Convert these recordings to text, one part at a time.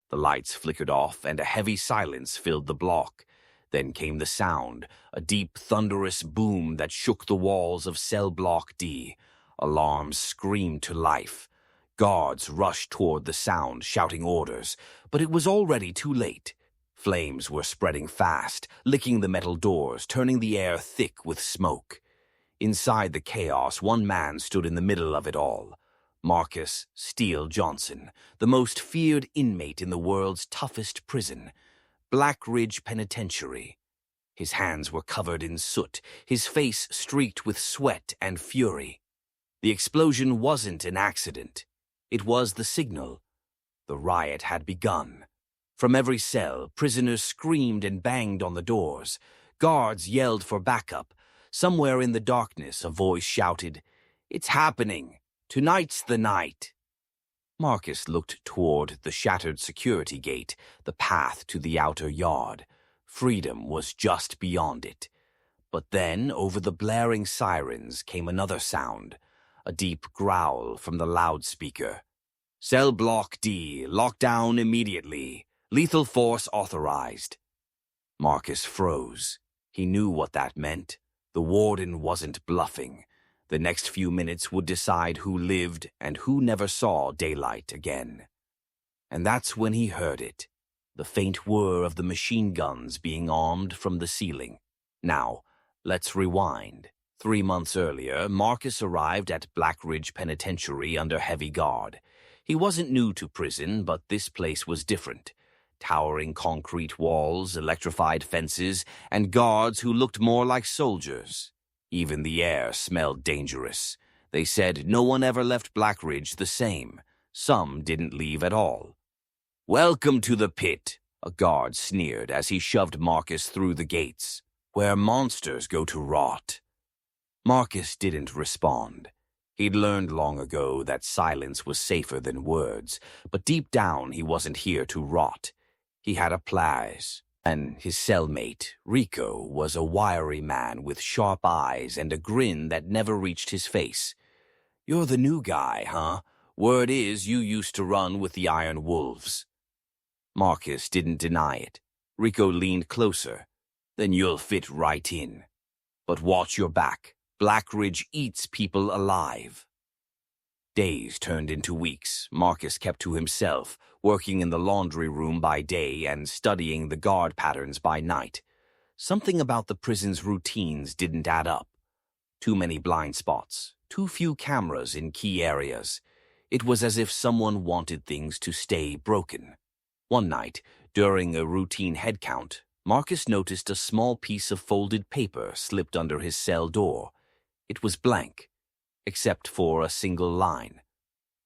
The lights flickered off, and a heavy silence filled the block. Then came the sound, a deep, thunderous boom that shook the walls of cell block D. Alarms screamed to life. Guards rushed toward the sound, shouting orders, but it was already too late. Flames were spreading fast, licking the metal doors, turning the air thick with smoke. Inside the chaos, one man stood in the middle of it all. Marcus Steele Johnson, the most feared inmate in the world's toughest prison, Blackridge Penitentiary. His hands were covered in soot, his face streaked with sweat and fury. The explosion wasn't an accident. It was the signal. The riot had begun. From every cell, prisoners screamed and banged on the doors. Guards yelled for backup. Somewhere in the darkness, a voice shouted, "It's happening! Tonight's the night!" Marcus looked toward the shattered security gate, the path to the outer yard. Freedom was just beyond it. But then, over the blaring sirens, came another sound, a deep growl from the loudspeaker. "Cell Block D, lock down immediately. Lethal force authorized." Marcus froze. He knew what that meant. The warden wasn't bluffing. The next few minutes would decide who lived and who never saw daylight again. And that's when he heard it, the faint whir of the machine guns being armed from the ceiling. Now, let's rewind. 3 months earlier, Marcus arrived at Blackridge Penitentiary under heavy guard. He wasn't new to prison, but this place was different. Towering concrete walls, electrified fences, and guards who looked more like soldiers. Even the air smelled dangerous. They said no one ever left Blackridge the same. Some didn't leave at all. "Welcome to the pit," a guard sneered as he shoved Marcus through the gates, "where monsters go to rot." Marcus didn't respond. He'd learned long ago that silence was safer than words, but deep down he wasn't here to rot. He had a place. And his cellmate, Rico, was a wiry man with sharp eyes and a grin that never reached his face. "You're the new guy, huh? Word is you used to run with the Iron Wolves." Marcus didn't deny it. Rico leaned closer. "Then you'll fit right in. But watch your back. Blackridge eats people alive." Days turned into weeks. Marcus kept to himself, working in the laundry room by day and studying the guard patterns by night. Something about the prison's routines didn't add up. Too many blind spots, too few cameras in key areas. It was as if someone wanted things to stay broken. One night, during a routine head count, Marcus noticed a small piece of folded paper slipped under his cell door. It was blank, except for a single line.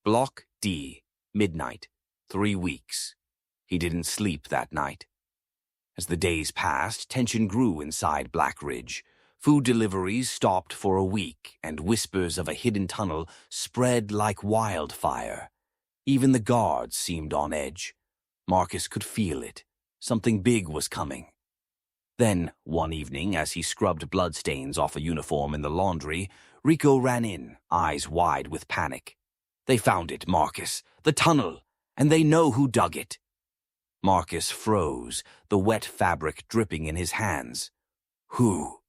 "Block D, midnight, 3 weeks." He didn't sleep that night. As the days passed, tension grew inside Blackridge. Food deliveries stopped for a week, and whispers of a hidden tunnel spread like wildfire. Even the guards seemed on edge. Marcus could feel it. Something big was coming. Then, one evening, as he scrubbed bloodstains off a uniform in the laundry, Rico ran in, eyes wide with panic. "They found it, Marcus. The tunnel. And they know who dug it." Marcus froze, the wet fabric dripping in his hands. "Who?"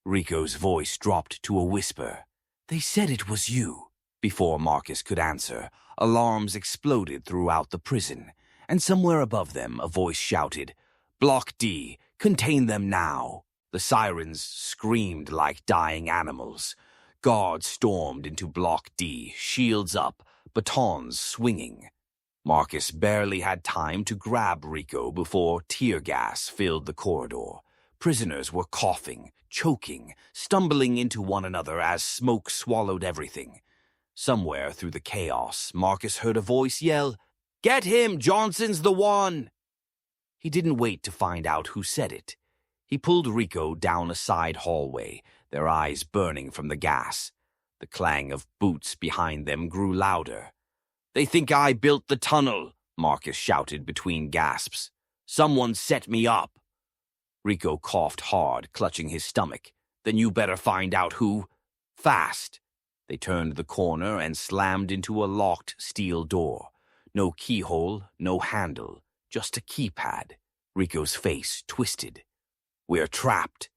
Rico's voice dropped to a whisper. "They said it was you." Before Marcus could answer, alarms exploded throughout the prison, and somewhere above them a voice shouted, "Block D, contain them now." The sirens screamed like dying animals. Guards stormed into Block D, shields up, batons swinging. Marcus barely had time to grab Rico before tear gas filled the corridor. Prisoners were coughing, choking, stumbling into one another as smoke swallowed everything. Somewhere through the chaos, Marcus heard a voice yell, "Get him! Johnson's the one!" He didn't wait to find out who said it. He pulled Rico down a side hallway, their eyes burning from the gas. The clang of boots behind them grew louder. "They think I built the tunnel," Marcus shouted between gasps. "Someone set me up." Rico coughed hard, clutching his stomach. "Then you better find out who. Fast." They turned the corner and slammed into a locked steel door. No keyhole, no handle, Just a keypad. Rico's face twisted. We're trapped.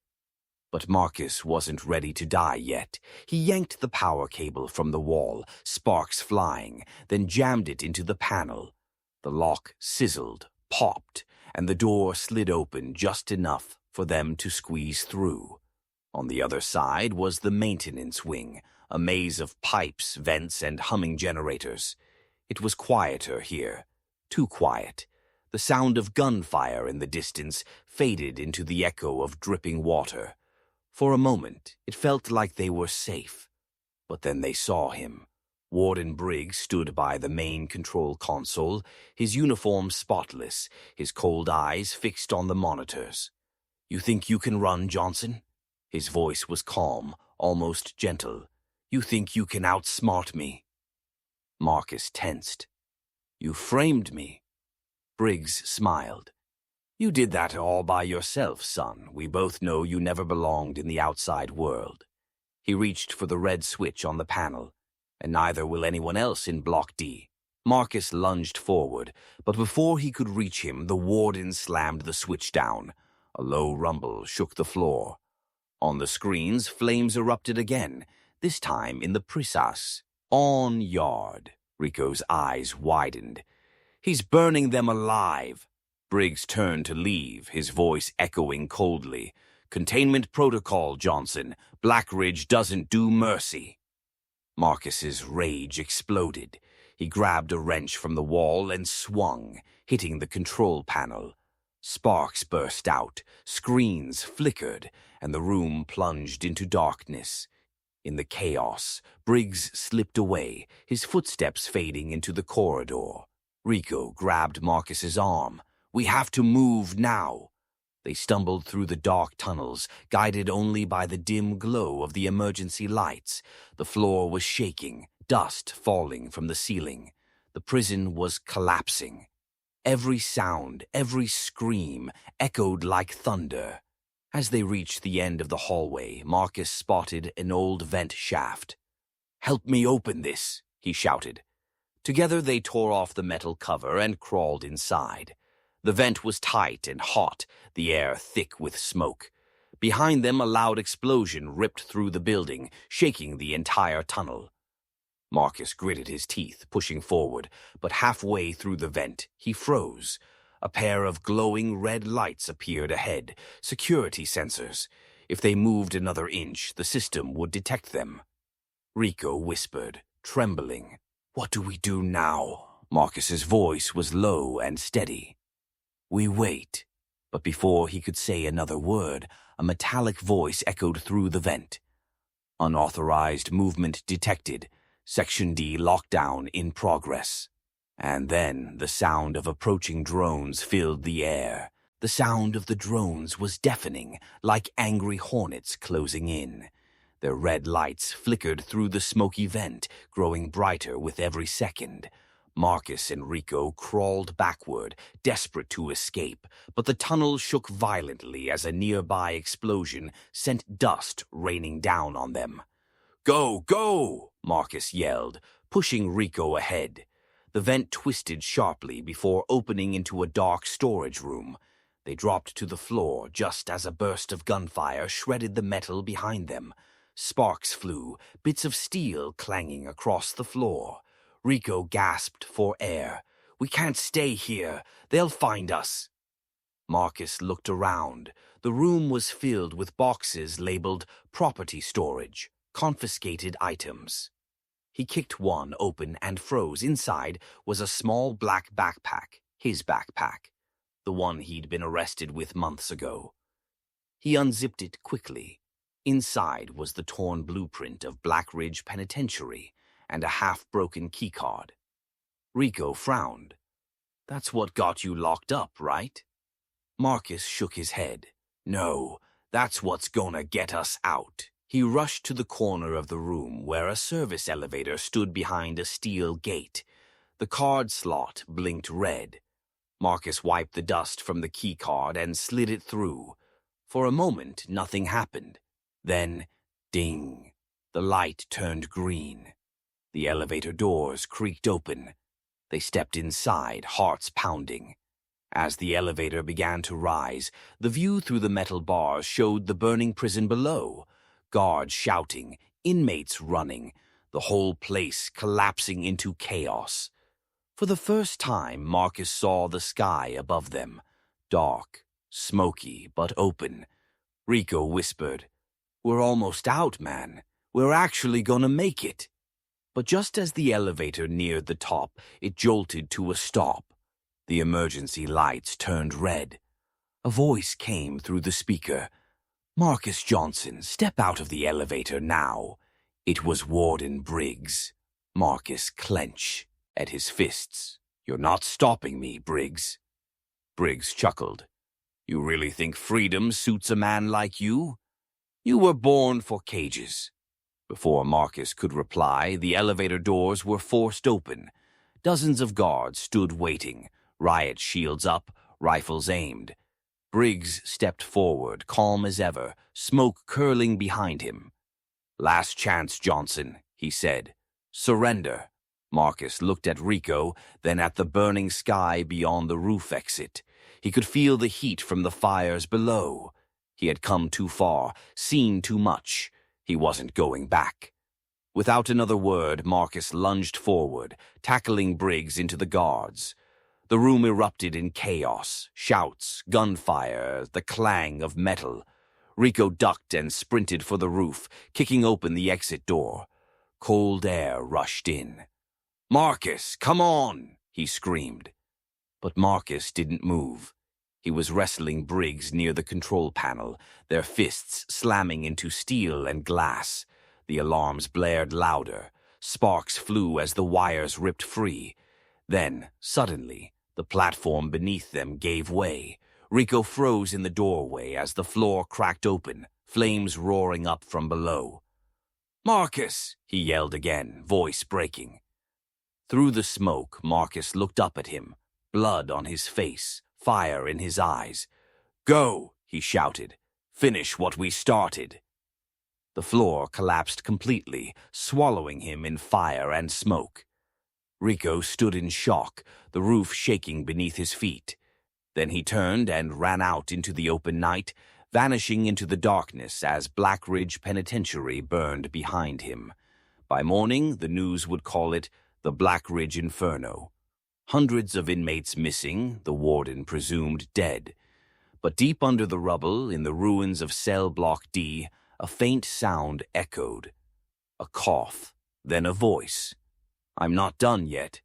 But Marcus wasn't ready to die yet. He yanked the power cable from the wall, sparks flying, then jammed it into the panel. The lock sizzled, popped, and the door slid open just enough for them to squeeze through. On the other side was the maintenance wing, a maze of pipes, vents, and humming generators. It was quieter here. Too quiet. The sound of gunfire in the distance faded into the echo of dripping water. For a moment, it felt like they were safe. But then they saw him. Warden Briggs stood by the main control console, his uniform spotless, his cold eyes fixed on the monitors. "You think you can run, Johnson?" His voice was calm, almost gentle. "You think you can outsmart me?" Marcus tensed. "You framed me." Briggs smiled. "You did that all by yourself, son. We both know you never belonged in the outside world." He reached for the red switch on the panel, and neither will anyone else in Block D. Marcus lunged forward, but before he could reach him, the warden slammed the switch down. A low rumble shook the floor. On the screens, flames erupted again, this time in the Prisas. On yard. Rico's eyes widened. "He's burning them alive." Briggs turned to leave, his voice echoing coldly. "Containment protocol, Johnson. Blackridge doesn't do mercy." Marcus's rage exploded. He grabbed a wrench from the wall and swung, hitting the control panel. Sparks burst out, screens flickered, and the room plunged into darkness. In the chaos, Briggs slipped away, his footsteps fading into the corridor. Rico grabbed Marcus's arm. "We have to move now." They stumbled through the dark tunnels, guided only by the dim glow of the emergency lights. The floor was shaking, dust falling from the ceiling. The prison was collapsing. Every sound, every scream, echoed like thunder. As they reached the end of the hallway, Marcus spotted an old vent shaft. "Help me open this," he shouted. Together they tore off the metal cover and crawled inside. The vent was tight and hot, the air thick with smoke. Behind them, a loud explosion ripped through the building, shaking the entire tunnel. Marcus gritted his teeth, pushing forward, but halfway through the vent, he froze. A pair of glowing red lights appeared ahead, security sensors. If they moved another inch, the system would detect them. Rico whispered, trembling. "What do we do now?" Marcus's voice was low and steady. "We wait." But before he could say another word, a metallic voice echoed through the vent. "Unauthorized movement detected. Section D lockdown in progress." And then the sound of approaching drones filled the air. The sound of the drones was deafening, like angry hornets closing in. Their red lights flickered through the smoky vent, growing brighter with every second. Marcus and Rico crawled backward, desperate to escape, but the tunnel shook violently as a nearby explosion sent dust raining down on them. "Go, go!" Marcus yelled, pushing Rico ahead. The vent twisted sharply before opening into a dark storage room. They dropped to the floor just as a burst of gunfire shredded the metal behind them. Sparks flew, bits of steel clanging across the floor. Rico gasped for air. "We can't stay here. They'll find us." Marcus looked around. The room was filled with boxes labeled property storage, confiscated items. He kicked one open and froze. Inside was a small black backpack, his backpack, the one he'd been arrested with months ago. He unzipped it quickly. Inside was the torn blueprint of Blackridge Penitentiary and a half-broken keycard. Rico frowned. "That's what got you locked up, right?" Marcus shook his head. "No, that's what's gonna get us out." He rushed to the corner of the room where a service elevator stood behind a steel gate. The card slot blinked red. Marcus wiped the dust from the keycard and slid it through. For a moment, nothing happened. Then, ding, the light turned green. The elevator doors creaked open. They stepped inside, hearts pounding. As the elevator began to rise, the view through the metal bars showed the burning prison below. Guards shouting, inmates running, the whole place collapsing into chaos. For the first time, Marcus saw the sky above them. Dark, smoky, but open. Rico whispered, "We're almost out, man. We're actually gonna make it." But just as the elevator neared the top, it jolted to a stop. The emergency lights turned red. A voice came through the speaker. "Marcus Johnson, step out of the elevator now." It was Warden Briggs. Marcus clenched at his fists. "You're not stopping me, Briggs." Briggs chuckled. "You really think freedom suits a man like you? You were born for cages." Before Marcus could reply, the elevator doors were forced open. Dozens of guards stood waiting, riot shields up, rifles aimed. Briggs stepped forward, calm as ever, smoke curling behind him. "Last chance, Johnson," he said. "Surrender." Marcus looked at Rico, then at the burning sky beyond the roof exit. He could feel the heat from the fires below. He had come too far, seen too much. He wasn't going back. Without another word, Marcus lunged forward, tackling Briggs into the guards. The room erupted in chaos, shouts, gunfire, the clang of metal. Rico ducked and sprinted for the roof, kicking open the exit door. Cold air rushed in. "Marcus, come on!" he screamed. But Marcus didn't move. He was wrestling Briggs near the control panel, their fists slamming into steel and glass. The alarms blared louder. Sparks flew as the wires ripped free. Then, suddenly, the platform beneath them gave way. Rico froze in the doorway as the floor cracked open, flames roaring up from below. "Marcus!" he yelled again, voice breaking. Through the smoke, Marcus looked up at him, blood on his face, fire in his eyes. "Go!" he shouted. "Finish what we started." The floor collapsed completely, swallowing him in fire and smoke. Rico stood in shock, the roof shaking beneath his feet. Then he turned and ran out into the open night, vanishing into the darkness as Blackridge Penitentiary burned behind him. By morning, the news would call it the Blackridge Inferno. Hundreds of inmates missing, the warden presumed dead. But deep under the rubble, in the ruins of cell block D, a faint sound echoed. A cough, then a voice. "I'm not done yet."